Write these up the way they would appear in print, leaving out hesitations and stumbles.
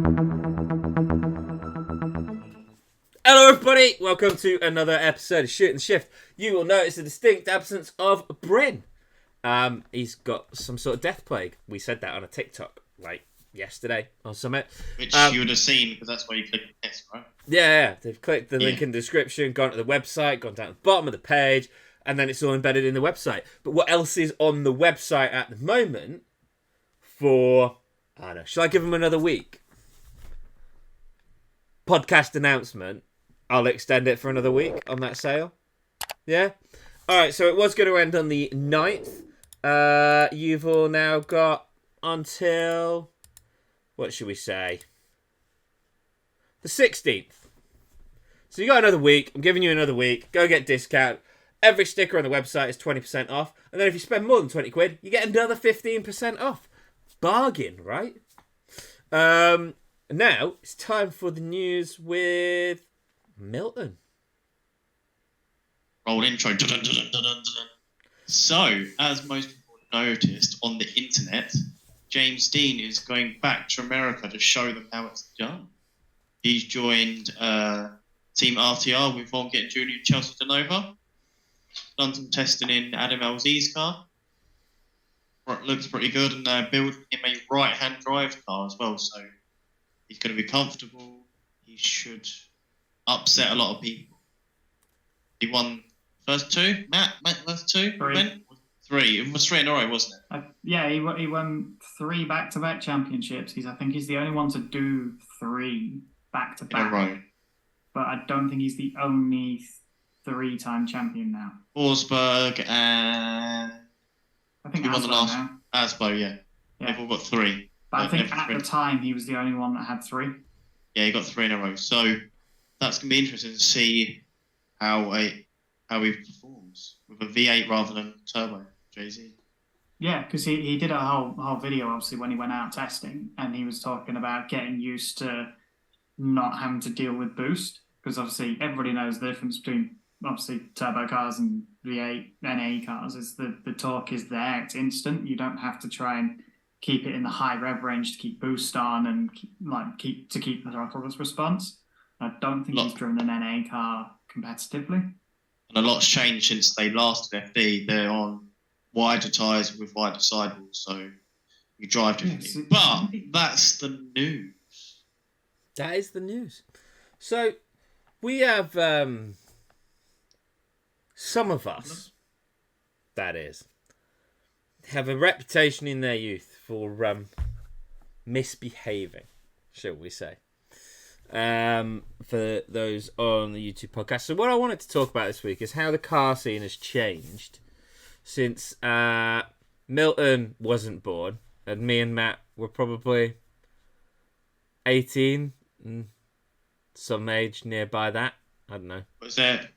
Hello everybody, welcome to another episode of Shoot and Shift. You will notice a distinct absence of Bryn. He's got some sort of death plague. We said that on a TikTok, like, yesterday or something. Which you would have seen, because that's where you click the test, right? Yeah, they've clicked the link in the description, gone to the website, gone down to the bottom of the page, and then it's all embedded in the website. But what else is on the website at the moment for, I don't know, shall I give them another week? Podcast announcement. I'll extend it for another week on that sale. Yeah? Alright, so it was going to end on the 9th. You've all now got until, what should we say? The 16th. So you got another week. I'm giving you another week. Go get discount. Every sticker on the website is 20% off. And then if you spend more than 20 quid, you get another 15% off. Bargain, right? Now, it's time for the news with Milton. Roll intro. Dun, dun, dun, dun, dun, dun. So, as most people noticed on the internet, James Dean is going back to America to show them how it's done. He's joined Team RTR with Von Getting Jr. and Chelsea Denova. Done some testing in Adam LZ's car. It looks pretty good, and they're building him a right-hand drive car as well, so he's going to be comfortable. He should upset a lot of people. He won first two. Matt first two. Three. It was 3 in a row, wasn't it? Yeah, he won 3 back-to-back championships. I think he's the only one to do 3 back-to-back. In a row. But I don't think he's the only 3-time champion now. Forsberg and I think he won the last now. Asbo, yeah. They've all got 3. But I think at the time he was the only one that had 3. Yeah, he got 3 in a row. So that's going to be interesting to see how he performs with a V8 rather than turbo, Jay-Z. Yeah, because he did a whole video, obviously, when he went out testing, and he was talking about getting used to not having to deal with boost, because obviously everybody knows the difference between, obviously, turbo cars and V8 NA cars is the torque is there, it's instant. You don't have to try and keep it in the high rev range to keep boost on and keep the throttle response. I don't think he's driven an NA car competitively. And a lot's changed since they last did FD. They're on wider tyres with wider sidewalls, so you drive differently. But that's the news. That is the news. So, we have some of us, that is, have a reputation in their youth for misbehaving, shall we say, for those on the YouTube podcast. So what I wanted to talk about this week is how the car scene has changed since Milton wasn't born, and me and Matt were probably 18, and some age nearby that. I don't know. Was that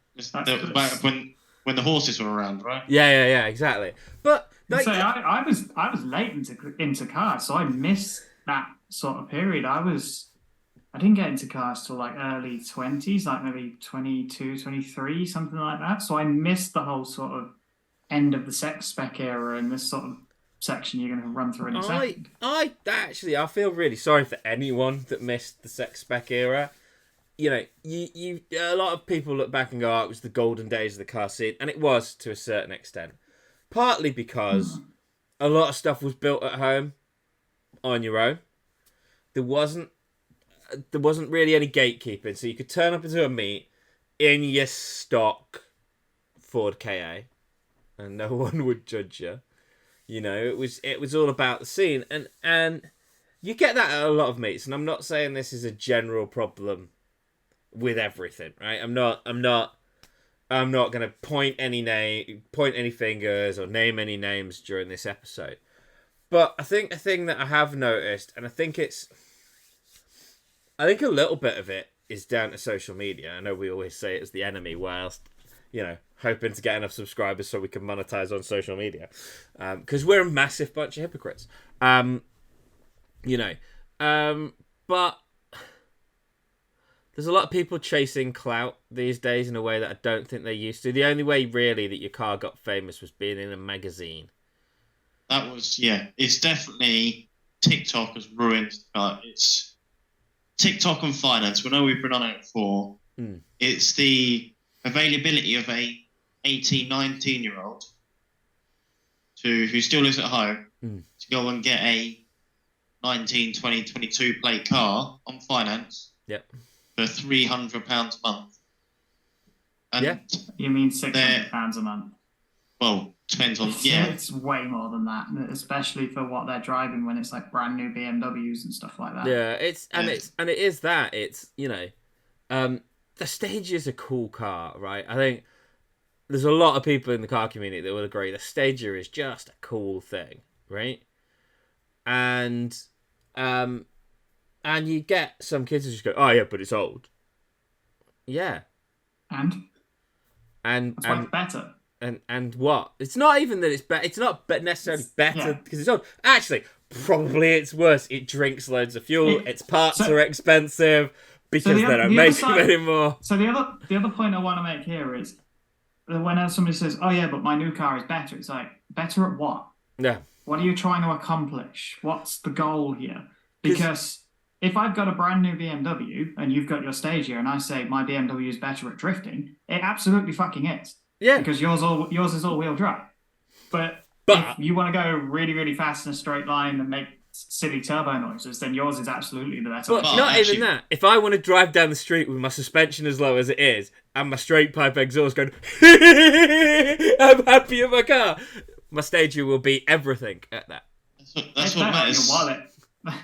when the horses were around, right? Yeah, exactly. But like, so I was late into cars, so I missed that sort of period. I didn't get into cars till like early 20s, like maybe 22, 23, something like that. So I missed the whole sort of end of the spec era and this sort of section you're going to run through in a second. I feel really sorry for anyone that missed the spec era. You know, you a lot of people look back and go, oh, it was the golden days of the car scene, and it was to a certain extent. Partly because a lot of stuff was built at home on your own. There wasn't really any gatekeeping, so you could turn up into a meet in your stock Ford KA, and no one would judge you. You know, it was all about the scene, and you get that at a lot of meets. And I'm not saying this is a general problem with everything, right? I'm not going to point any fingers or name any names during this episode. But I think a thing that I have noticed, and I think a little bit of it is down to social media. I know we always say it's the enemy, whilst, you know, hoping to get enough subscribers so we can monetize on social media. Because we're a massive bunch of hypocrites. You know. But there's a lot of people chasing clout these days in a way that I don't think they used to. The only way, really, that your car got famous was being in a magazine. That was, yeah. It's definitely... TikTok has ruined... TikTok and finance. We know we've been on it before. It's the availability of a 18, 19-year-old who still lives at home to go and get a 19, 20, 22 plate car on finance for £300 a month. And you mean £600 a month? Well, depends on It's way more than that, especially for what they're driving when it's like brand new BMWs and stuff like that. Yeah, it is that. It's, you know, the Stage is a cool car, right? I think there's a lot of people in the car community that will agree the Stager is just a cool thing, right? And you get some kids who just go, oh yeah, but it's old. Yeah. And that's why it's better. And what? It's not even that it's better. It's not necessarily better because it's old. Actually, probably it's worse. It drinks loads of fuel. Its parts are expensive because they don't make them anymore. So the other point I want to make here is that when somebody says, "Oh yeah, but my new car is better," it's like, better at what? Yeah. What are you trying to accomplish? What's the goal here? Because if I've got a brand new BMW and you've got your Stage here, and I say my BMW is better at drifting, it absolutely fucking is. Yeah. Because yours is all-wheel drive. But if you want to go really, really fast in a straight line and make silly turbo noises, then yours is absolutely the better. But not even that. If I want to drive down the street with my suspension as low as it is and my straight pipe exhaust going, I'm happy in my car, my Stager will be everything at that. That's what matters.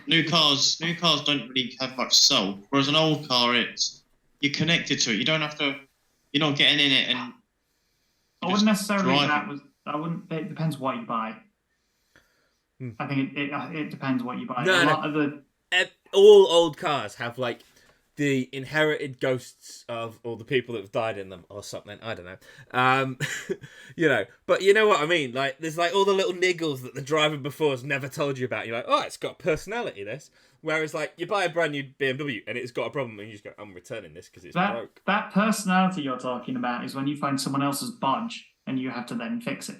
New cars don't really have much soul. Whereas an old car, you're connected to it. You don't have to. You're not getting in it and. I wouldn't necessarily. It depends what you buy. I think it depends what you buy. All old cars have like the inherited ghosts of all the people that have died in them or something. I don't know. You know, but you know what I mean. Like, there's like all the little niggles that the driver before has never told you about. You're like, oh, it's got personality. This. Whereas, like, you buy a brand new BMW and it's got a problem and you just go, I'm returning this because it's broke. That personality you're talking about is when you find someone else's bodge and you have to then fix it.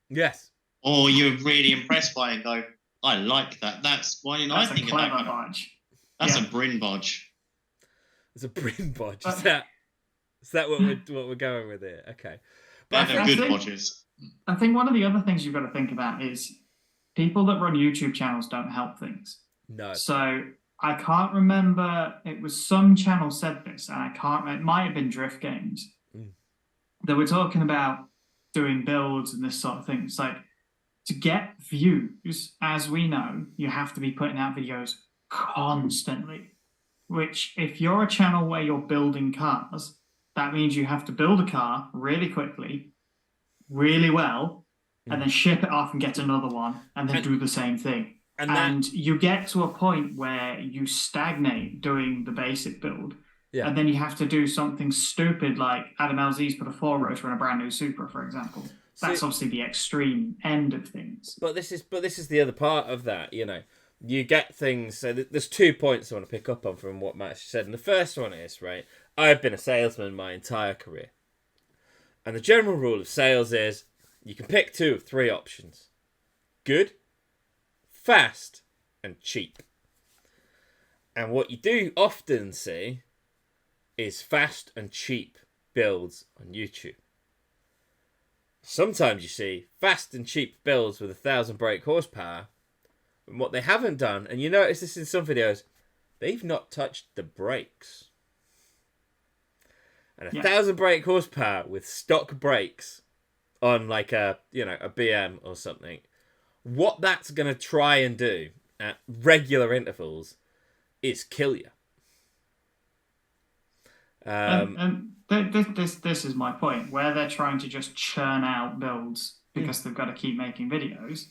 Yes. Or you're really impressed by it and go, I like that. That's why I think of that. Bodge. That's a Bryn bodge. It's a Bryn bodge. Is that what we're going with here? Okay. But they're good bodges. I think one of the other things you've got to think about is people that run YouTube channels don't help things. No. So I can't remember. It was some channel said this, and it might have been Drift Games. They were talking about doing builds and this sort of thing. It's like, to get views, as we know, you have to be putting out videos constantly. Which, if you're a channel where you're building cars, that means you have to build a car really quickly, really well, and then ship it off and get another one, and then do the same thing. And you get to a point where you stagnate doing the basic build, and then you have to do something stupid like Adam LZ's put a 4-rotor in a brand new Supra, for example. That's obviously the extreme end of things. But this is the other part of that, you know. You get things. So there's 2 points I want to pick up on from what Matt said, and the first one is, right, I've been a salesman my entire career, and the general rule of sales is you can pick 2 of 3 options: good, fast, and cheap. And what you do often see is fast and cheap builds on YouTube. Sometimes you see fast and cheap builds with 1,000 brake horsepower. And what they haven't done, and you notice this in some videos, they've not touched the brakes. And 1,000 brake horsepower with stock brakes on like a BM or something, what that's going to try and do at regular intervals is kill you. This is my point, where they're trying to just churn out builds because they've got to keep making videos.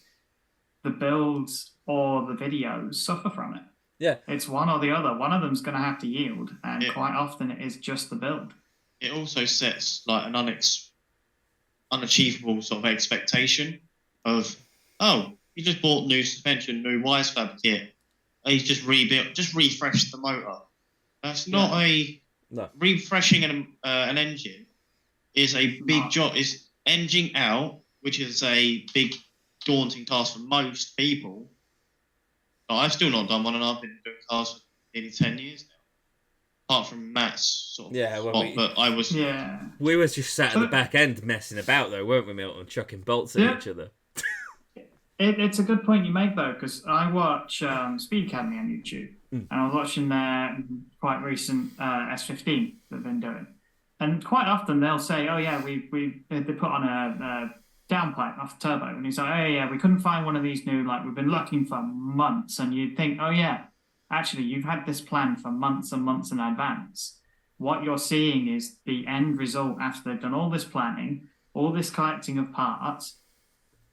The builds or the videos suffer from it. Yeah. It's one or the other. One of them's going to have to yield, and quite often it is just the build. It also sets like an unachievable sort of expectation of, oh, he just bought new suspension, new wires fab kit. He's just rebuilt, just refreshed the motor. That's not refreshing an engine is a big job. It's engine out, which is a big daunting task for most people. I've still not done one, and I've been doing cars nearly 10 years now. Apart from Matt's sort of spot, but I was... Yeah. We was just sat at the back end messing about, though, weren't we, Milton? Chucking bolts at each other. It's a good point you make, though, because I watch Speed Academy on YouTube, and I was watching their quite recent S15 that they've been doing. And quite often they'll say, oh, yeah, they put on a downpipe off the turbo. And he's like, oh, yeah, we couldn't find one of these new, like, we've been looking for months. And you'd think, oh, yeah, actually, you've had this plan for months and months in advance. What you're seeing is the end result after they've done all this planning, all this collecting of parts,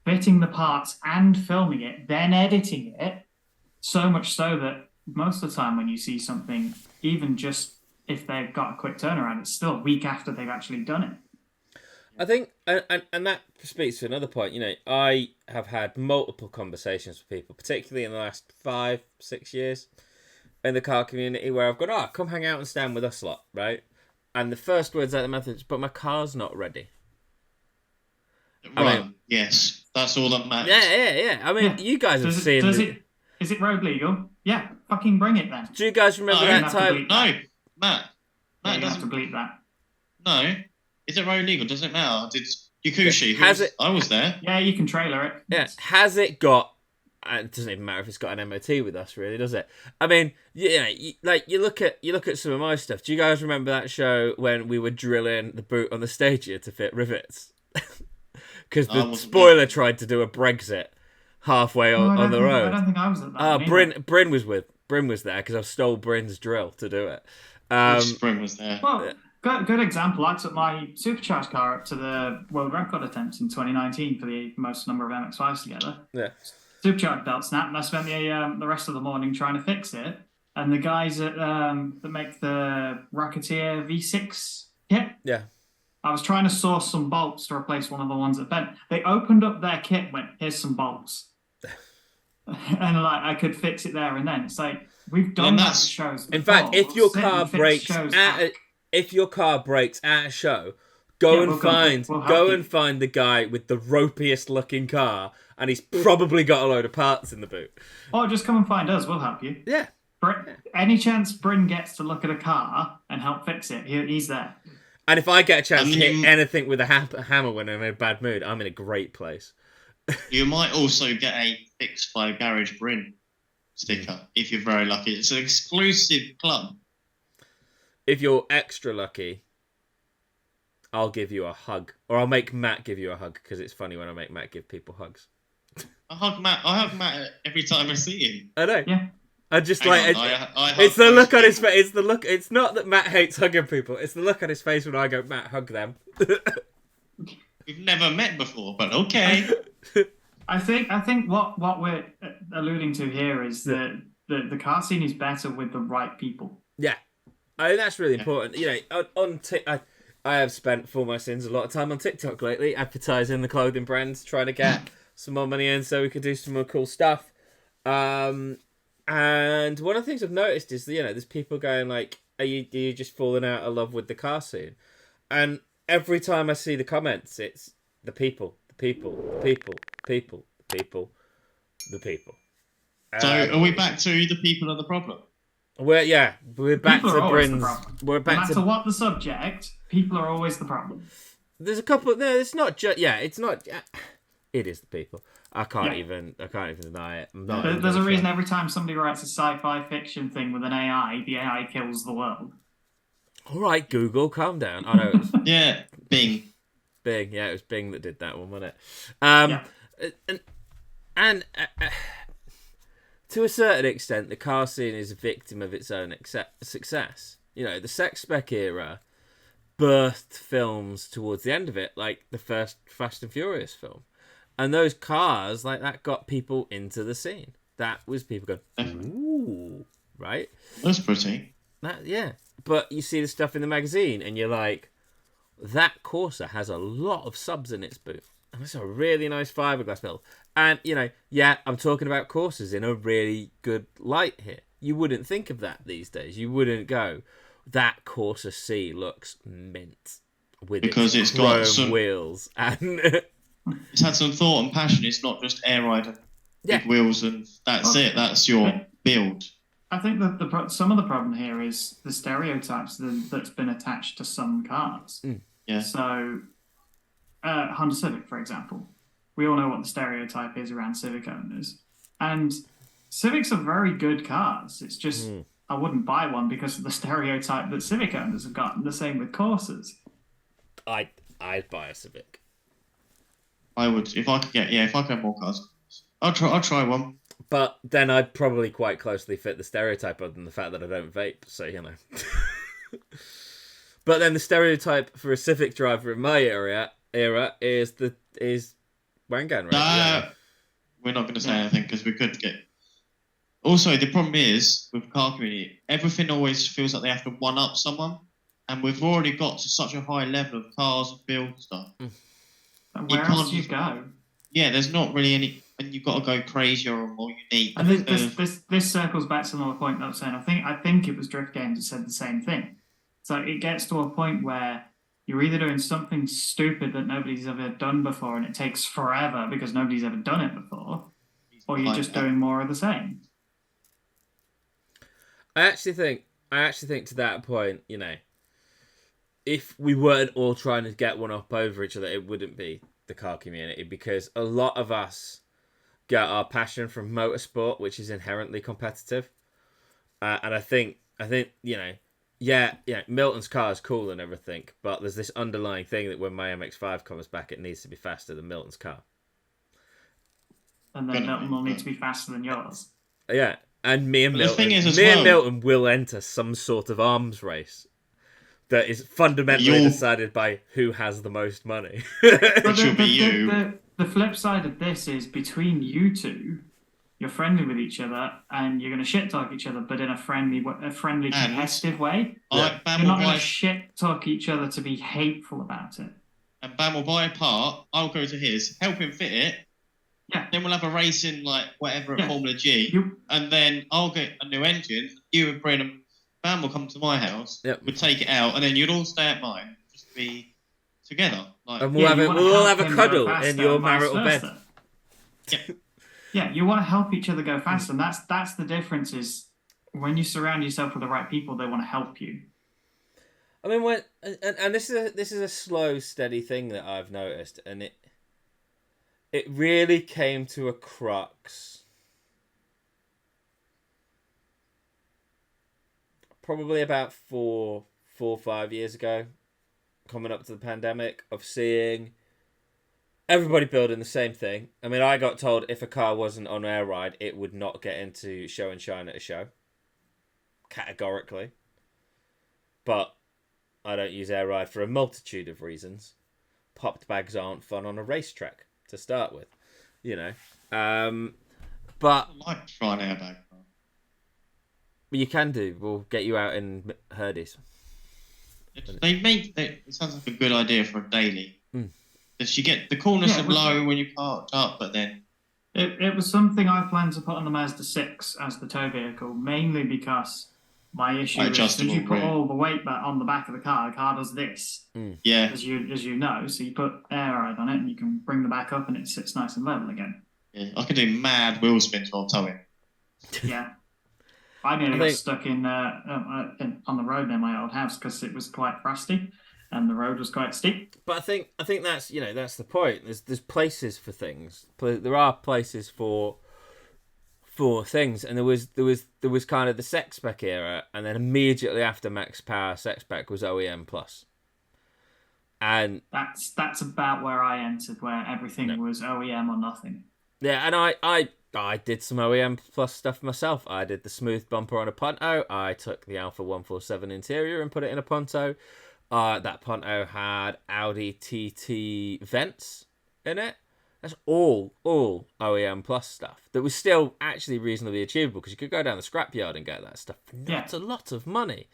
fitting the parts and filming it, then editing it, so much so that most of the time when you see something, even just if they've got a quick turnaround, it's still a week after they've actually done it. I think, and that speaks to another point, I have had multiple conversations with people, particularly in the last 5-6 years, in the car community, where I've gone, come hang out and stand with us lot, right? And the first words out of the mouth is, but my car's not ready. Right, yes. That's all that matters. Yeah. I mean, you guys have seen... Is it road legal? Yeah, fucking bring it then. Do you guys remember that time? No, Matt. Matt doesn't have to bleep that. No. Is it road legal? Does it matter? Did Yakushi? I was there. Yeah, you can trailer it. Yeah. Has it got... It doesn't even matter if it's got an MOT with us, really, does it? I mean, you look at some of my stuff. Do you guys remember that show when we were drilling the boot on the Stagia to fit rivets? Because the spoiler tried to do a Brexit halfway on the road. I don't think I was at that. Bryn was there because I stole Bryn's drill to do it. Bryn was there. Well, good example. I took my supercharged car up to the world record attempts in 2019 for the most number of MX-5s together. Yeah. Supercharged belt snapped, and I spent the rest of the morning trying to fix it. And the guys that make the Rocketeer V6 kit. Yeah. I was trying to source some bolts to replace one of the ones that bent. They opened up their kit and went, here's some bolts. And I could fix it there and then. It's like, we've done that to shows before. In fact, if your car breaks at a show, go and find the guy with the ropiest looking car, and he's probably got a load of parts in the boot. Or just come and find us, we'll help you. Yeah. Any chance Bryn gets to look at a car and help fix it, he's there. And if I get a chance to hit anything with a hammer when I'm in a bad mood, I'm in a great place. You might also get a Fixed by Garage Bryn sticker if you're very lucky. It's an exclusive club. If you're extra lucky, I'll give you a hug. Or I'll make Matt give you a hug, because it's funny when I make Matt give people hugs. I hug Matt every time I see him. I know. Yeah. I just it's the look on his face. It's the look. It's not that Matt hates hugging people. It's the look on his face when I go, Matt, hug them. We've never met before, but okay. I think what we're alluding to here is that the car scene is better with the right people. Yeah, I think that's really important. You know, I have spent for my sins a lot of time on TikTok lately, advertising the clothing brands, trying to get some more money in so we could do some more cool stuff. And one of the things I've noticed is that, there's people going like, are you just falling out of love with the car scene? And every time I see the comments, it's the people. So are we back to the people are the problem? We're back to Bryn's. We're back no matter what the subject, people are always the problem. There's a couple. No, it's not just. Yeah, it's not. It is the people. I can't even deny it. There's a reason every time somebody writes a sci-fi fiction thing with an AI, the AI kills the world. All right, Google, calm down. I know. Yeah, Bing. Yeah, it was Bing that did that one, wasn't it? And to a certain extent, the car scene is a victim of its own success. The sex spec era birthed films towards the end of it, like the first Fast and Furious film. And those cars, like that, got people into the scene. That was people going, ooh, right? That's pretty. But you see the stuff in the magazine, and you're like, that Corsa has a lot of subs in its boot. And it's a really nice fiberglass build. And, I'm talking about Corsas in a really good light here. You wouldn't think of that these days. You wouldn't go, that Corsa C looks mint. Because it's got some wheels. And it's had some thought and passion. It's not just air rider, big wheels, and that's it. That's your build. I think that some of the problem here is the stereotypes that's been attached to some cars. Yeah. So, Honda Civic, for example, we all know what the stereotype is around Civic owners, and Civics are very good cars. It's just I wouldn't buy one because of the stereotype that Civic owners have got. And the same with Corsas. I'd buy a Civic. I would if I could get more cars. I'll try one. But then I'd probably quite closely fit the stereotype other than the fact that I don't vape, so you know. But then the stereotype for a Civic driver in my era is Wangan, right? We're not going to say anything because we could get. Also, the problem is with the car community, everything always feels like they have to one up someone, and we've already got to such a high level of cars and build stuff. Where else do you go? Yeah, there's not really any, and you've got to go crazier or more unique. I think this circles back to another point that I was saying. I think it was Drift Games that said the same thing. So it gets to a point where you're either doing something stupid that nobody's ever done before and it takes forever because nobody's ever done it before, or you're just doing more of the same. I actually think to that point, you know, if we weren't all trying to get one up over each other, it wouldn't be the car community, because a lot of us get our passion from motorsport, which is inherently competitive. And I think you know, yeah, Milton's car is cool and everything, but there's this underlying thing that when my MX-5 comes back, it needs to be faster than Milton's car. And then Milton will need to be faster than yours. Yeah, and me and Milton, Milton will enter some sort of arms race that is fundamentally decided by who has the most money. Which will be you. The flip side of this is between you two, you're friendly with each other and you're going to shit talk each other, but in a friendly, competitive way. You're not going to shit talk each other to be hateful about it. And Bam will buy a part. I'll go to his, help him fit it. Yeah. Then we'll have a race in like whatever at Formula G, and then I'll get a new engine. You and Brennan, Bam will come to my house. Yep. We'll take it out, and then you'll all stay at mine. Just be together. Like, and we'll all have a cuddle in your marital bed. Yeah. Yeah, you want to help each other go faster, and that's the difference. Is when you surround yourself with the right people, they want to help you. I mean, and this is a slow, steady thing that I've noticed, and it really came to a crux probably about 4 or 5 years ago, coming up to the pandemic, of seeing everybody building the same thing. I mean, I got told if a car wasn't on air ride, it would not get into show and shine at a show. Categorically. But I don't use air ride for a multitude of reasons. Popped bags aren't fun on a racetrack to start with, you know. But I like trying airbag. you can do. We'll get you out in Herdies. It sounds like a good idea for a daily. Because you get the coolness of low when you parked up, but then it was something I planned to put on the Mazda 6 as the tow vehicle, mainly because my issue is as you put all the weight back on the back of the car does this. Yeah. As you know, so you put air ride on it and you can bring the back up and it sits nice and level again. Yeah, I can do mad wheel spins while towing. Yeah. I nearly got stuck in on the road near my old house because it was quite frosty and the road was quite steep. But I think that's, you know, that's the point. There's places for things. There are places for things, and there was kind of the sex spec era, and then immediately after Max Power, sex spec was OEM plus. And that's about where I entered, where everything was OEM or nothing. Yeah, and I did some OEM plus stuff myself. I did the smooth bumper on a Punto. I took the Alpha 147 interior and put it in a Punto. That Punto had Audi TT vents in it. That's all OEM plus stuff. That was still actually reasonably achievable because you could go down the scrapyard and get that stuff for not a lot of money.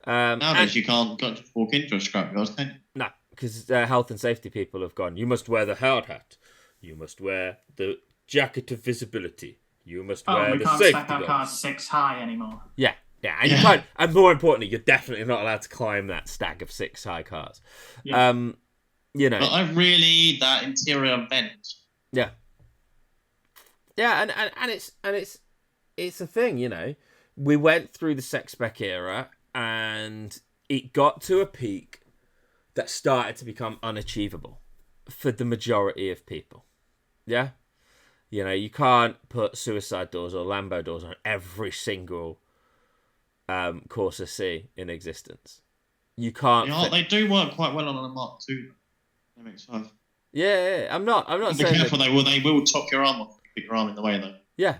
Nowadays you can't just walk into a scrapyard, can you? No, because health and safety people have gone, you must wear the hard hat. You must wear the jacket of visibility. You must wear the safety we can't stack our cars 6 high anymore. Yeah, and you can't. And more importantly, you're definitely not allowed to climb that stack of 6 high cars. Yeah. You know. But I really need that interior vent. Yeah. Yeah, and it's a thing, you know. we went through the sex spec era, and it got to a peak that started to become unachievable for the majority of people. Yeah? You know, you can't put suicide doors or Lambo doors on every single Corsa C in existence. You can't. They do work quite well on a Mark II. MX-5. Yeah, I'm not Be saying careful. that... They will top your arm off. Put your arm in the way though. Yeah,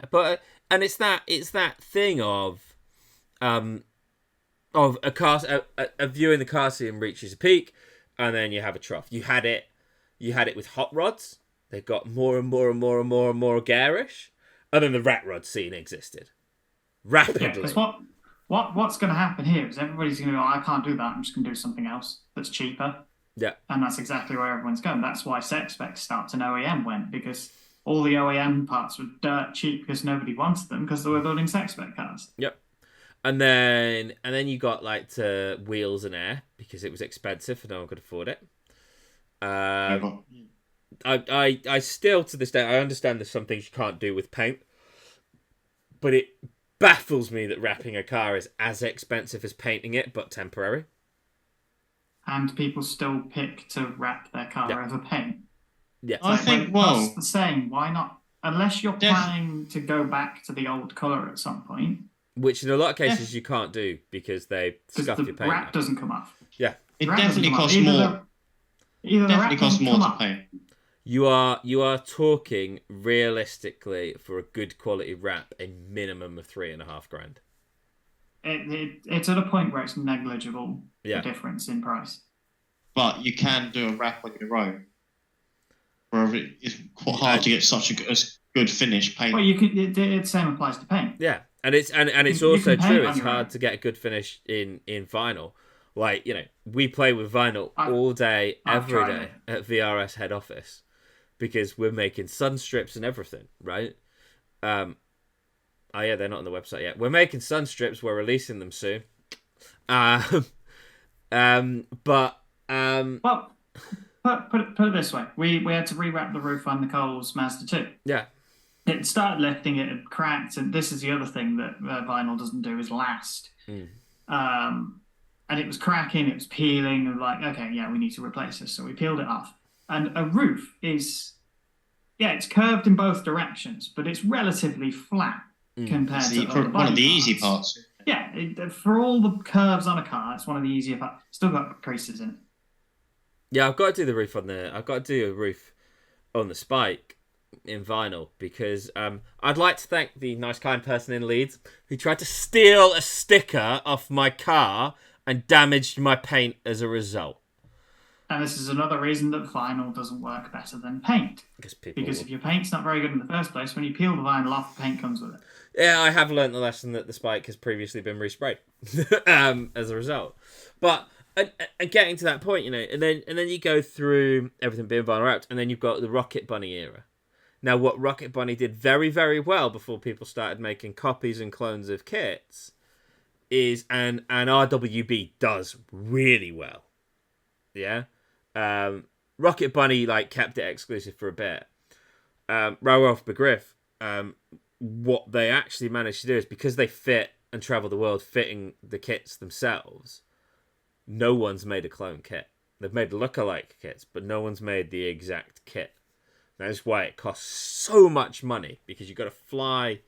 but and it's that thing of a car, a view in the car scene reaches a peak, and then you have a trough. You had it with hot rods. They got more and more and more and more and more garish, and then the rat rod scene existed rapidly. Yeah, because what's going to happen here is everybody's going to go, I can't do that. I'm just going to do something else that's cheaper. Yeah, and that's exactly where everyone's going. That's why sex specs starts and OEM went, because all the OEM parts were dirt cheap because nobody wanted them because they were building sex spec cars. Yep. And then you got like to wheels and air because it was expensive and no one could afford it. I still to this day I understand there's some things you can't do with paint, but it baffles me that wrapping a car is as expensive as painting it, but temporary. And people still pick to wrap their car over paint. Yeah, I think that's the same. Why not? Unless you're planning to go back to the old colour at some point. Which in a lot of cases you can't do because they scuff your paint. The wrap doesn't come off. Yeah. It definitely costs more. Definitely costs more to paint. You are talking realistically for a good quality wrap a minimum of $3,500. It's at a point where it's negligible, the difference in price. But you can do a wrap on your own. Where it's quite hard to get such a good finish paint. Well, you can. The same applies to paint. Yeah, and it's also true. It's hard to get a good finish in vinyl. Like, you know, we play with vinyl all day, every day at VRS head office because we're making sun strips and everything, right? Oh yeah, they're not on the website yet. We're making sun strips. We're releasing them soon. Well, put it this way: we had to rewrap the roof on Nicole's Mazda 2. Yeah, it started lifting, it had cracked, and this is the other thing that vinyl doesn't do is last. And it was cracking, it was peeling, and like, okay, yeah, we need to replace this. So we peeled it off. And a roof is, it's curved in both directions, but it's relatively flat compared to one of the easy parts. Yeah, for all the curves on a car, it's one of the easier parts. Still got creases in it. Yeah, I've got to do the roof on the. I've got to do a roof on the Spike in vinyl because I'd like to thank the nice, kind person in Leeds who tried to steal a sticker off my car and damaged my paint as a result. And this is another reason that vinyl doesn't work better than paint. Because if your paint's not very good in the first place, when you peel the vinyl off, the paint comes with it. Yeah, I have learnt the lesson that the Spike has previously been resprayed as a result. But and getting to that point, you know, and then you go through everything being vinyl wrapped, and then you've got the Rocket Bunny era. Now, what Rocket Bunny did very, very well before people started making copies and clones of kits is, and RWB does really well. Yeah. Rocket Bunny like kept it exclusive for a bit. Ralph McGriff, what they actually managed to do is because they fit and travel the world fitting the kits themselves, no one's made a clone kit. They've made look-alike kits, but no one's made the exact kit. That's why it costs so much money, because you've got to fly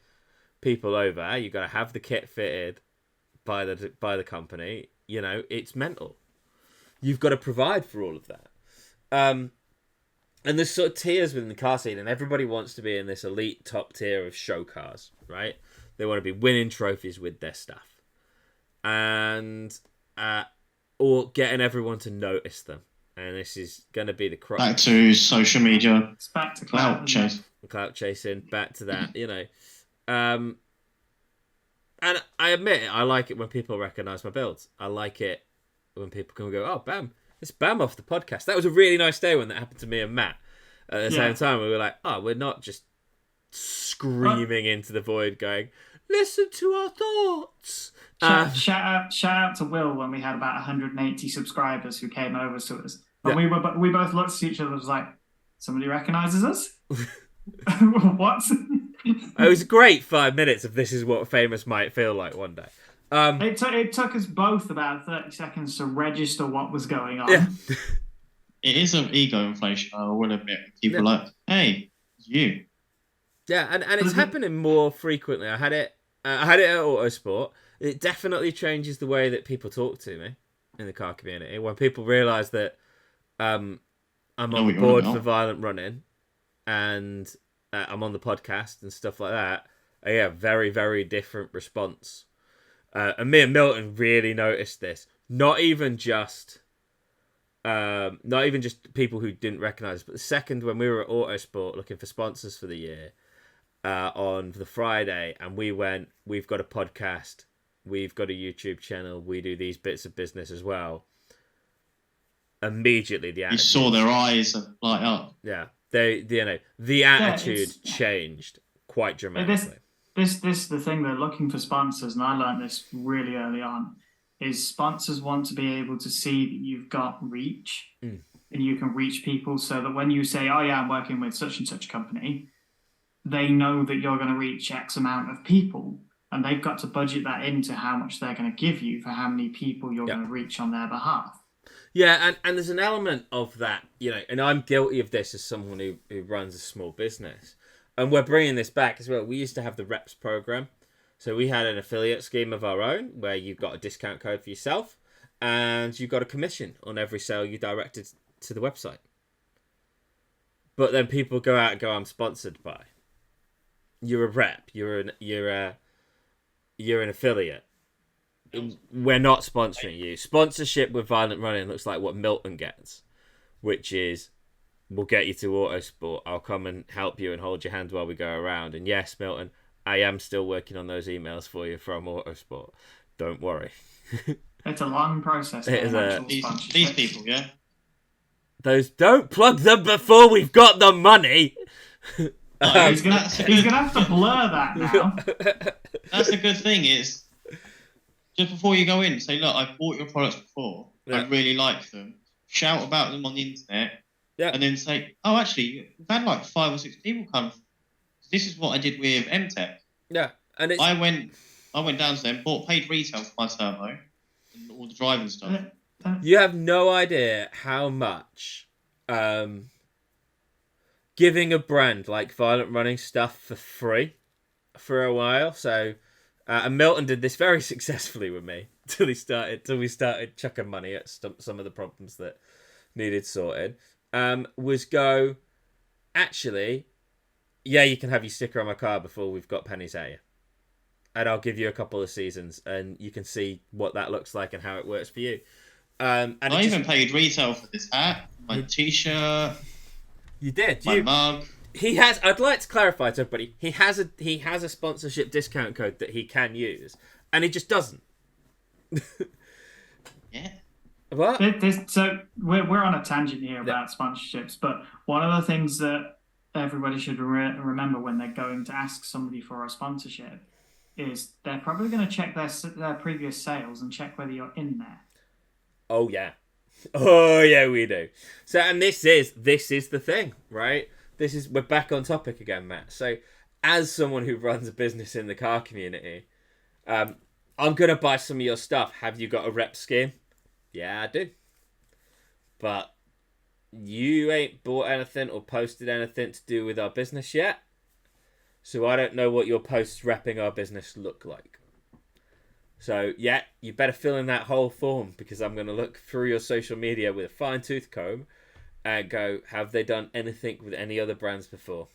people over, you've got to have the kit fitted by the company. You know, it's mental. You've got to provide for all of that. And there's sort of tiers within the car scene, and everybody wants to be in this elite top tier of show cars, right? They want to be winning trophies with their stuff. And or getting everyone to notice them. And this is going to be the crux. Back to social media. It's back to clout chasing. Clout chasing, back to that, you know. And I admit it, I like it when people recognise my builds. I like it when people can go, oh, Bam, it's Bam off the podcast. That was a really nice day when that happened to me and Matt. At the same time, we were like, oh, we're not just screaming into the void going, listen to our thoughts. Shout out to Will when we had about 180 subscribers who came over to us. And we both looked at each other and was like, somebody recognises us? What? It was a great 5 minutes of this is what famous might feel like one day. It took us both about 30 seconds to register what was going on. Yeah. It is an ego inflation, I will admit. People are like, hey, it's you. Yeah, and it's happening more frequently. I had it at Autosport. It definitely changes the way that people talk to me in the car community. When people realise that I'm on the board for Violent Running and I'm on the podcast and stuff like that, I get a very, very different response. And me and Milton really noticed this. Not even just people who didn't recognise, but the second when we were at Autosport looking for sponsors for the year on the Friday, and we went, we've got a podcast, we've got a YouTube channel, we do these bits of business as well. Immediately, the attitude, you saw their eyes light up. Yeah, the attitude changed quite dramatically. This is the thing. They're looking for sponsors, and I learned this really early on. Is sponsors want to be able to see that you've got reach and you can reach people, so that when you say, "Oh yeah, I'm working with such and such company," they know that you're going to reach X amount of people, and they've got to budget that into how much they're going to give you for how many people you're going to reach on their behalf. Yeah, and there's an element of that, and I'm guilty of this as someone who runs a small business. And we're bringing this back as well. We used to have the reps program. So we had an affiliate scheme of our own where you got a discount code for yourself and you got a commission on every sale you directed to the website. But then people go out and go, I'm sponsored by. You're a rep. You're an affiliate. We're not sponsoring you. Sponsorship with Violent Running looks like what Milton gets, which is, we'll get you to Autosport. I'll come and help you and hold your hand while we go around. And yes, Milton, I am still working on those emails for you from Autosport. Don't worry. It's a long process. These people, yeah? Those, don't plug them before we've got the money. He's gonna have to blur that now. That's a good thing, is just before you go in, say, look, I've bought your products before. Yeah. I really like them. Shout about them on the internet. Yeah. And then say, oh, actually, we've had like 5 or 6 people come. This is what I did with MTech. Yeah. And I went down to them, paid retail for my turbo and all the driving stuff. You have no idea how much giving a brand like Violent Running stuff for free for a while. So, and Milton did this very successfully with me till we started chucking money at some of the problems that needed sorted. Was go, actually, yeah, you can have your sticker on my car before we've got pennies at you. And I'll give you a couple of seasons and you can see what that looks like and how it works for you. And I even paid retail for this hat, my t-shirt. You did. My mug. He has. I'd like to clarify to everybody. He has a sponsorship discount code that he can use, and he just doesn't. Yeah. What? So we're on a tangent here about sponsorships, but one of the things that everybody should remember when they're going to ask somebody for a sponsorship is they're probably going to check their previous sales and check whether you're in there. Oh yeah. Oh yeah, we do. So, and this is the thing, right? We're back on topic again, Matt. So, as someone who runs a business in the car community, I'm gonna buy some of your stuff. Have you got a rep scheme? Yeah, I do. But you ain't bought anything or posted anything to do with our business yet. So I don't know what your posts repping our business look like. So, yeah, you better fill in that whole form because I'm going to look through your social media with a fine-tooth comb and go, have they done anything with any other brands before?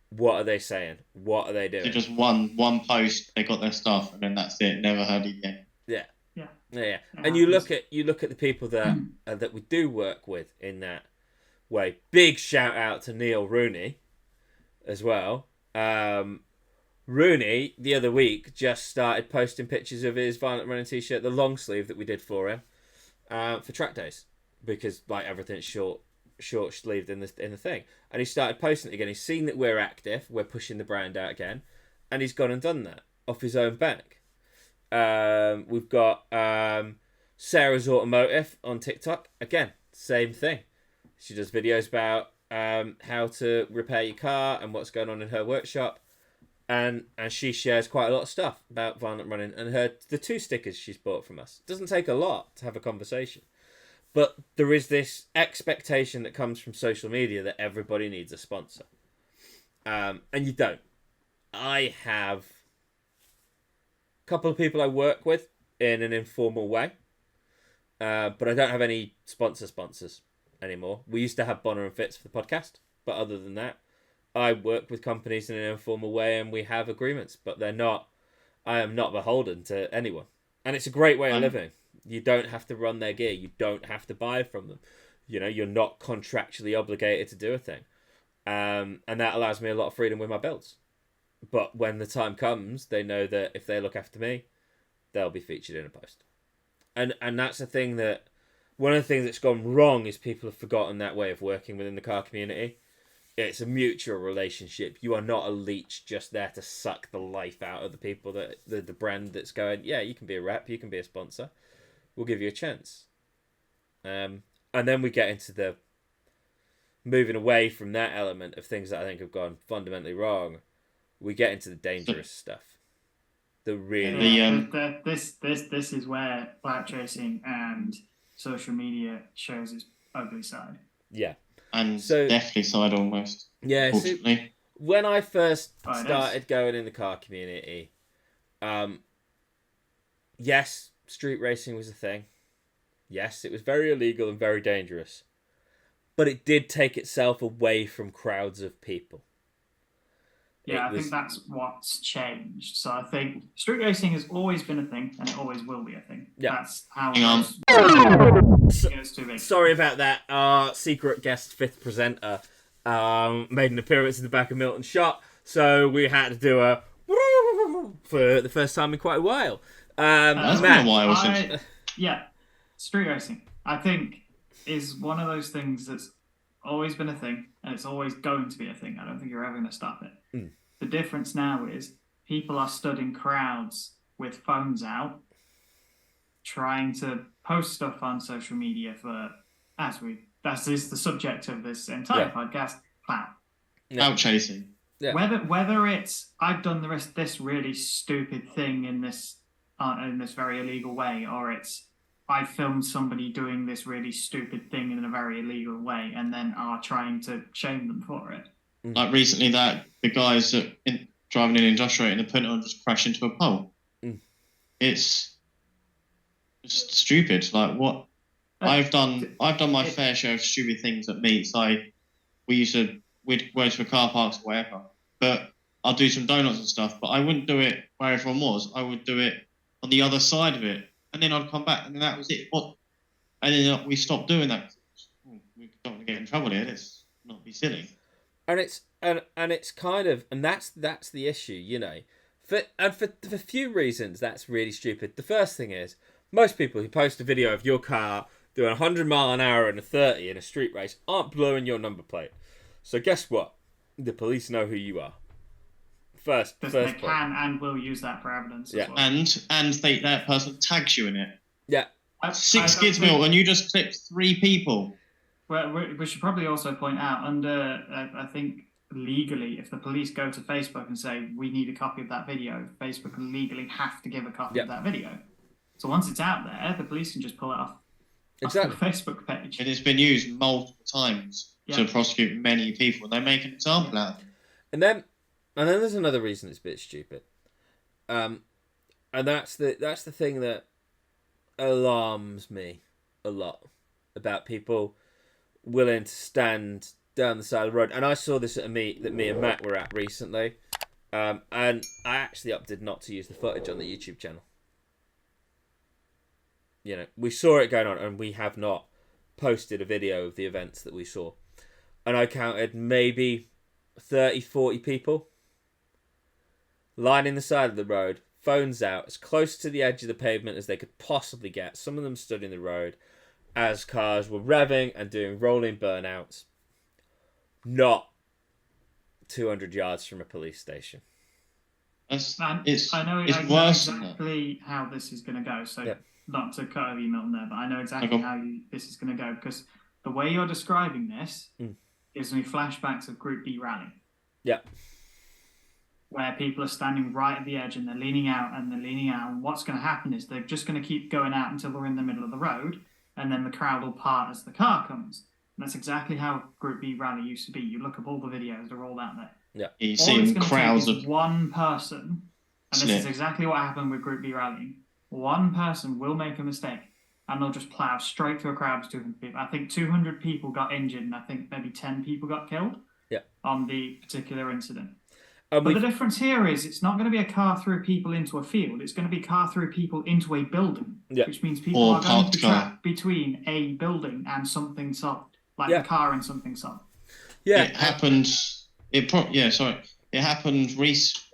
What are they saying? What are they doing? So just one post, they got their stuff, and then that's it. Never heard it again. Yeah. And you look at the people that we do work with in that way. Big shout out to Neil Rooney as well. Rooney, the other week, just started posting pictures of his Violent Running t-shirt, the long sleeve that we did for him, for track days, because like everything's short sleeved in the thing, and he started posting it again. He's seen that we're active, we're pushing the brand out again, and he's gone and done that off his own back. We've got Sarah's Automotive on TikTok. Again, same thing. She does videos about how to repair your car and what's going on in her workshop. And she shares quite a lot of stuff about violent running, and the 2 stickers she's bought from us. It doesn't take a lot to have a conversation. But there is this expectation that comes from social media that everybody needs a sponsor. And you don't. I have a couple of people I work with in an informal way. But I don't have any sponsors anymore. We used to have Bonner and Fitz for the podcast. But other than that, I work with companies in an informal way and we have agreements. But I am not beholden to anyone. And it's a great way of living. You don't have to run their gear. You don't have to buy from them. You're not contractually obligated to do a thing. And that allows me a lot of freedom with my builds. But when the time comes, they know that if they look after me, they'll be featured in a post. And that's the thing that... One of the things that's gone wrong is people have forgotten that way of working within the car community. It's a mutual relationship. You are not a leech just there to suck the life out of the people, that the brand that's going, yeah, you can be a rep, you can be a sponsor. We'll give you a chance. And then we get into the moving away from that element of things that I think have gone fundamentally wrong. We get into the dangerous stuff. The really... This is where clout chasing and social media shows its ugly side. Yeah. And deathly side almost. Yeah, so when I first started going in the car community, yes, street racing was a thing. Yes, it was very illegal and very dangerous. But it did take itself away from crowds of people. Yeah, I think that's what's changed. So I think street racing has always been a thing, and it always will be a thing. Yeah. That's how it goes too big. Sorry about that. Our secret guest 5th presenter made an appearance in the back of Milton's shot, so we had to do a for the first time in quite a while. That's been a while since. Yeah, street racing, I think, is one of those things that's always been a thing, and it's always going to be a thing. I don't think you're ever going to stop it. The difference now is people are stood in crowds with phones out, trying to post stuff on social media for, that is the subject of this entire podcast, clout. Clout chasing. Yeah. Whether it's I've done this really stupid thing in this very illegal way, or it's I filmed somebody doing this really stupid thing in a very illegal way, and then are trying to shame them for it. Like recently, that the guys that driving in industrial in the Pentagon just crashed into a pole. It's just stupid. Like what I've done my fair share of stupid things at meets. We'd go to a car parks or whatever, but I'll do some donuts and stuff. But I wouldn't do it where everyone was. I would do it on the other side of it, and then I'd come back, and then that was it. And then we stopped doing that. We don't want to get in trouble here. Let's not be silly. And it's kind of, and that's the issue, for a few reasons that's really stupid. The first thing is most people who post a video of your car doing 100 mile an hour and a 30 in a street race aren't blowing your number plate. So guess what? The police know who you are. First they point. can and will use that for evidence. Yeah, as well. and that person tags you in it. Yeah, 6 skids mil, and you just clipped 3 people. Well, we should probably also point out, I think legally, if the police go to Facebook and say, we need a copy of that video, Facebook legally have to give a copy of that video. So once it's out there, the police can just pull it off the Facebook page. It has been used multiple times to prosecute many people. They make an example out of it. And then there's another reason it's a bit stupid. And that's the thing that alarms me a lot about people willing to stand down the side of the road. And I saw this at a meet that me and Matt were at recently, and I actually opted not to use the footage on the YouTube channel. We saw it going on, and we have not posted a video of the events that we saw. And I counted maybe 30, 40 people lining the side of the road, phones out, as close to the edge of the pavement as they could possibly get. Some of them stood in the road as cars were revving and doing rolling burnouts, not 200 yards from a police station. I know exactly how this is going to go, so not to cut you Milton there, but I know exactly how this is going to go, because the way you're describing this gives me flashbacks of Group B rally. Yeah. Where people are standing right at the edge and they're leaning out and they're leaning out. And what's going to happen is they're just going to keep going out until they're in the middle of the road. And then the crowd will part as the car comes. And that's exactly how Group B rally used to be. You look up all the videos, they're all out there. Yeah. You see crowds of one person, and this is exactly what happened with Group B rallying. One person will make a mistake and they'll just plow straight through a crowd of 200 people. I think 200 people got injured and I think maybe 10 people got killed on the particular incident. But the difference here is it's not going to be a car through people into a field. It's going to be a car through people into a building, which means people are going to be trapped between a building and something solid, like a car and something solid. Yeah, it happened. It happened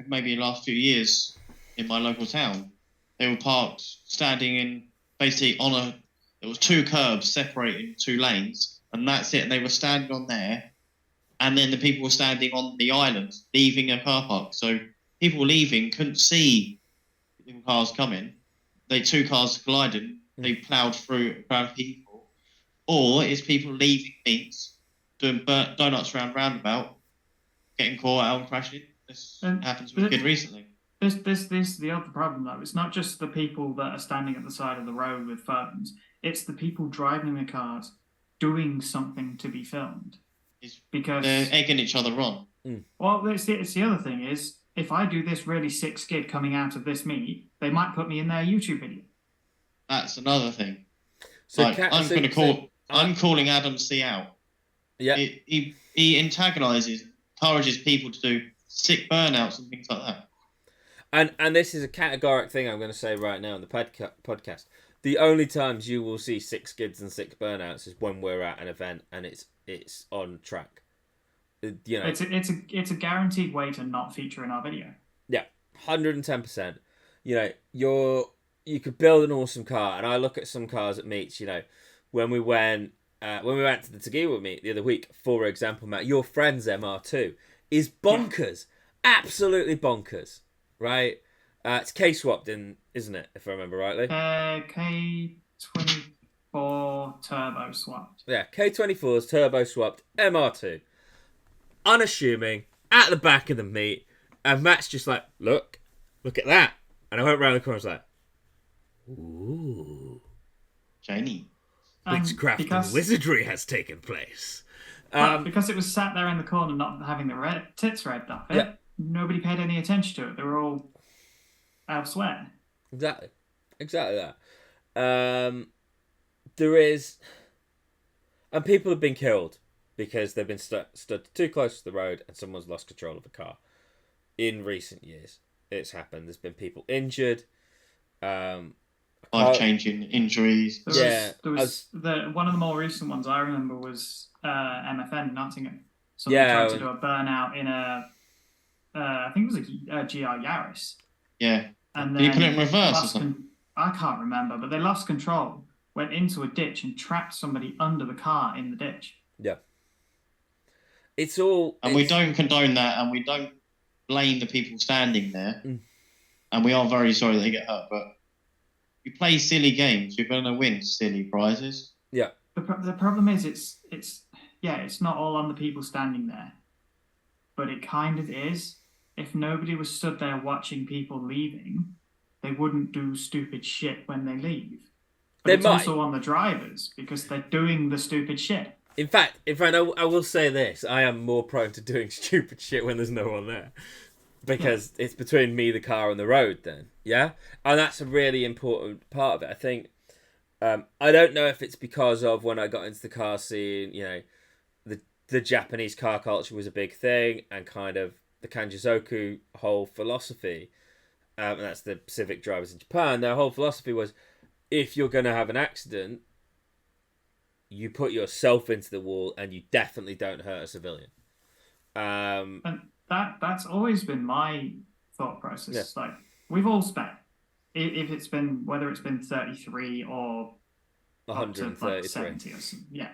maybe last few years in my local town. They were parked, standing in basically there was 2 curbs separating 2 lanes, and that's it. And they were standing on there. And then the people were standing on the island, leaving a car park. So people leaving couldn't see the cars coming. 2 cars collided. They ploughed through a crowd of people. Or it's people leaving meets, doing donuts around roundabout, getting caught out and crashing. This happens with a kid recently. This the other problem though. It's not just the people that are standing at the side of the road with phones. It's the people driving the cars doing something to be filmed. Because they're egging each other on. Well, it's the other thing is, if I do this really sick skid coming out of this meet, they might put me in their YouTube video. That's another thing. So I'm calling Adam C out. Yeah. He antagonises, encourages people to do sick burnouts and things like that. And this is a categoric thing I'm going to say right now in the podcast. The only times you will see 6 skids and 6 burnouts is when we're at an event and it's on track. You know, it's a guaranteed way to not feature in our video. Yeah, 110%. You know, you could build an awesome car, and I look at some cars at meets. You know, when we went to the Tagiwa meet the other week, for example, Matt, your friend's MR2 is bonkers, absolutely bonkers, right? It's K-swapped in, isn't it? If I remember rightly. K24 turbo swapped. Yeah, K24's turbo swapped MR2. Unassuming, at the back of the meet, and Matt's just like, look at that. And I went round the corner and was like, ooh. Shiny. Witchcraft and wizardry has taken place. Because it was sat there in the corner not having the tits revved up, nobody paid any attention to it. They were all elsewhere. Exactly that. There is, and people have been killed because they've been stood too close to the road and someone's lost control of the car. In recent years, it's happened. There's been people injured. Life-changing injuries. There was one of the more recent ones I remember was MFN Nottingham. Someone tried to do a burnout in I think it was a GR Yaris. Yeah. And did he put it in reverse or something? I can't remember, but they lost control, went into a ditch and trapped somebody under the car in the ditch. Yeah. We don't condone that, and we don't blame the people standing there. And we are very sorry that they get hurt, but you play silly games, you're going to win silly prizes. Yeah. The problem is it's not all on the people standing there, but it kind of is. If nobody was stood there watching people leaving, they wouldn't do stupid shit when they leave. But it's also on the drivers because they're doing the stupid shit. In fact, I will say this. I am more prone to doing stupid shit when there's no one there. Because it's between me, the car, and the road then. Yeah? And that's a really important part of it. I think, I don't know if it's because of when I got into the car scene, you know, the Japanese car culture was a big thing and kind of the Kanjizoku whole philosophy, and that's the Civic drivers in Japan, their whole philosophy was, if you're going to have an accident, you put yourself into the wall and you definitely don't hurt a civilian. And that's always been my thought process. Yeah. Like, we've all spent, if it's been, whether it's been 33 or 133. Like 70 or something, yeah.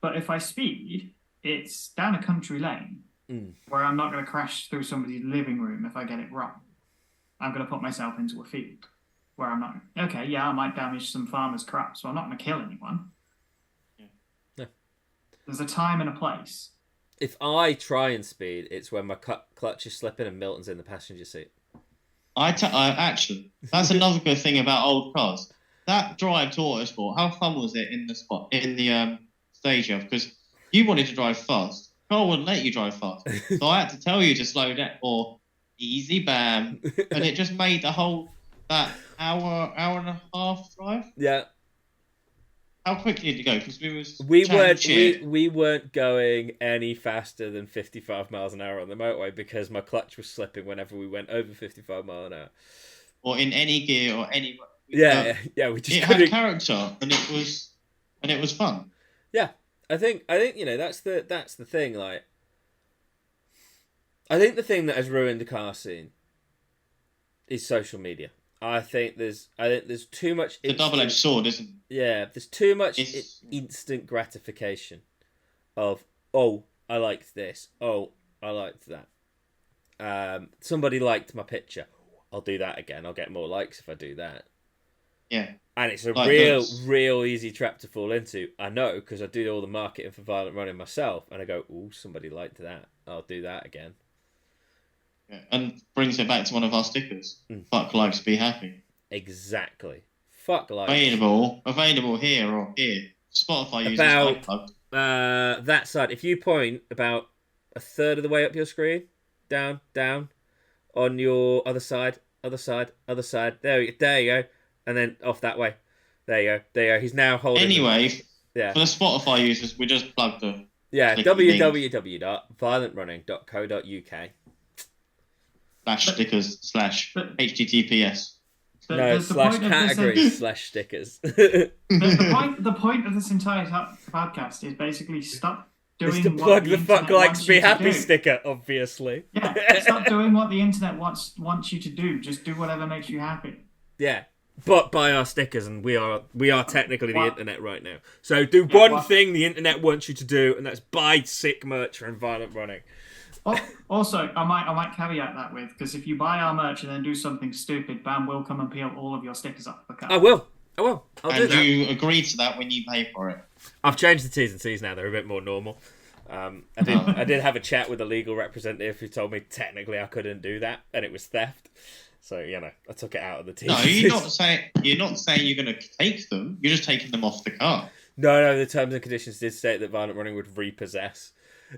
But if I speed, it's down a country lane where I'm not going to crash through somebody's living room if I get it wrong. I'm going to put myself into a field where I'm not... Okay, yeah, I might damage some farmers' crops, so I'm not going to kill anyone. Yeah. There's a time and a place. If I try and speed, it's when my clutch is slipping and Milton's in the passenger seat. Actually, that's another good thing about old cars. That drive to Autosport, how fun was it in the stage of? Because you wanted to drive fast. Car wouldn't let you drive fast. So I had to tell you to slow down or easy bam. And it just made that hour and a half drive. Yeah. How quickly did you go? Because we weren't going any faster than 55 miles an hour on the motorway because my clutch was slipping whenever we went over 55 miles an hour. Or in any gear or any. Yeah. We just it had character and it was fun. Yeah, I think that's the thing. Like, I think the thing that has ruined the car scene is social media. I think there's too much. It's a double-edged sword, isn't it? Yeah, there's too much instant gratification of, oh, I liked this. Oh, I liked that. Somebody liked my picture. I'll do that again. I'll get more likes if I do that. Yeah. And it's a like real easy trap to fall into. I know, because I do all the marketing for Violent Running myself, and I go, oh, somebody liked that. I'll do that again. Yeah. And brings it back to one of our stickers. Fuck likes, be happy. Exactly. Fuck likes. Available here or here. Spotify users that side. If you point about a third of the way up your screen, down, on your other side. There you go. And then off that way. There you go. He's now holding. Anyway, yeah. For the Spotify users, we just plugged the. Yeah, www.violentRunning.co.uk. /stickers /HTTPS. /categories/stickers. The point of this entire podcast is basically stop doing. Is to plug the fuck likes be happy sticker, obviously. Yeah, stop doing what the internet wants you to do. Just do whatever makes you happy. Yeah. But buy our stickers, and we are technically the internet right now. So do one thing the internet wants you to do, and that's buy sick merch from Violent Running. Also, I might caveat that with, because if you buy our merch and then do something stupid, BAM will come and peel all of your stickers off the car. I will. I'll do that. And you agree to that when you pay for it. I've changed the T's and C's now. They're a bit more normal. I did have a chat with a legal representative who told me technically I couldn't do that, and it was theft. So, I took it out of the T's. No, you're not saying you're going to take them. You're just taking them off the car. No, the terms and conditions did state that Violent Running would repossess.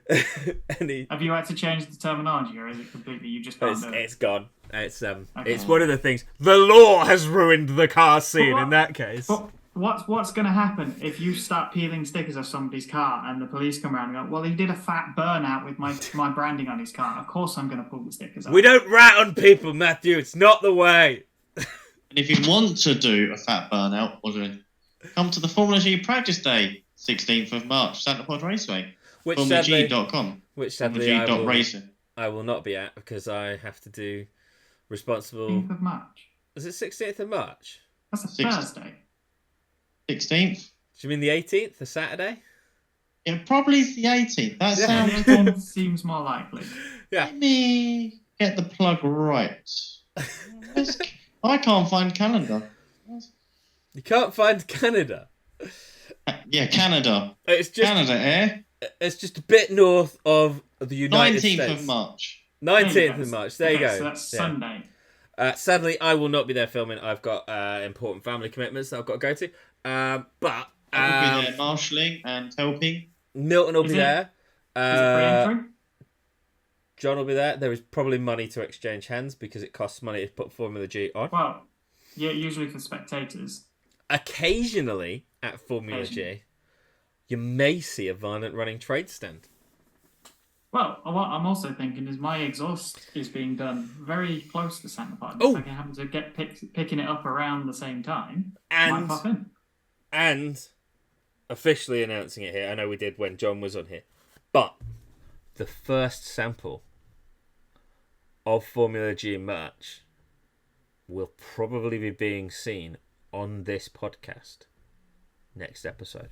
Have you had to change the terminology, or is it completely you just can't do it? It's gone. It's one of the things. The law has ruined the car scene in that case. But what's going to happen if you start peeling stickers off somebody's car and the police come around and go, well, he did a fat burnout with my branding on his car. Of course I'm going to pull the stickers off. We don't rat on people, Matthew. It's not the way. And if you want to do a fat burnout, come to the Formula G practice day, 16th of March, Santa Pod Raceway. FormulaG.com. Which sadly I will not be at, because I have to do responsible. 16th of March. Is it 16th of March? That's a Thursday. 16th. Do you mean the 18th, the Saturday? It probably is the 18th. That sounds seems more likely. Yeah. Let me get the plug right. I can't find calendar. You can't find Canada? Yeah, Canada. It's just Canada, It's just a bit north of the United 19th States. 19th of March. 19th of March. There you go. So that's Sunday. Sadly, I will not be there filming. I've got important family commitments that I've got to go to. But I'll be there marshalling and helping. Milton will be there. John will be there. There is probably money to exchange hands because it costs money to put Formula G on. Well, yeah, usually for spectators. Occasionally at Formula G, you may see a Violent Running trade stand. Well, what I'm also thinking is my exhaust is being done very close to Santa Pod. Oh. If I can happen to get picking it up around the same time, and might pop in. And officially announcing it here, I know we did when John was on here, but the first sample of Formula G merch will probably be being seen on this podcast next episode.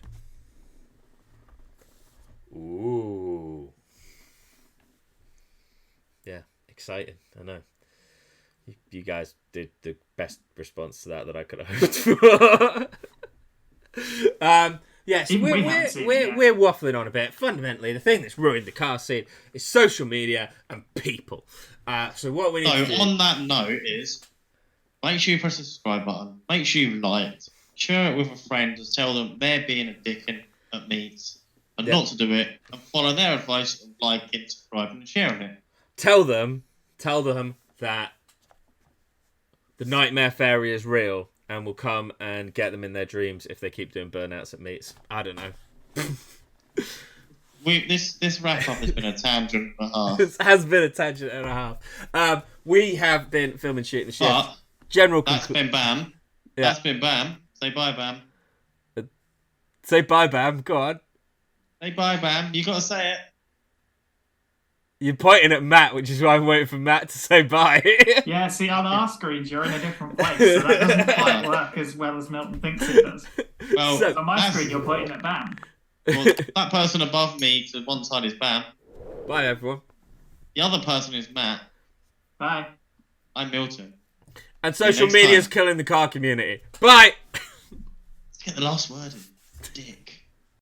Ooh. Yeah, exciting. I know. You guys did the best response to that I could have hoped for. Yes, Even we we're haven't seen it we're, yet. we're waffling on a bit. Fundamentally, the thing that's ruined the car scene is social media and people. So what we need to do... So on that note is, make sure you press the subscribe button. Make sure you've liked. Share it with a friend and tell them they're being a dickhead at meets and not to do it. And follow their advice of liking, subscribing, and sharing it. Tell them that the Nightmare Fairy is real and will come and get them in their dreams if they keep doing burnouts at meets. I don't know. This wrap up has been a tangent and a half. This has been a tangent and a half. We have been filming Shooting the Shit. But General that's been Bam. Yeah. That's been Bam. Say bye, Bam. Say bye, Bam. Go on. Say bye, Bam. You gotta say it. You're pointing at Matt, which is why I'm waiting for Matt to say bye. Yeah, see, on our screens, you're in a different place, so that doesn't quite work as well as Milton thinks it does. Well, So- On my screen, you're pointing at Bam. well, that person above me to one side is Bam. Bye, everyone. The other person is Matt. Bye. I'm Milton. And social next media is time. killing the car community. Bye. Let's get the last word in. Dick.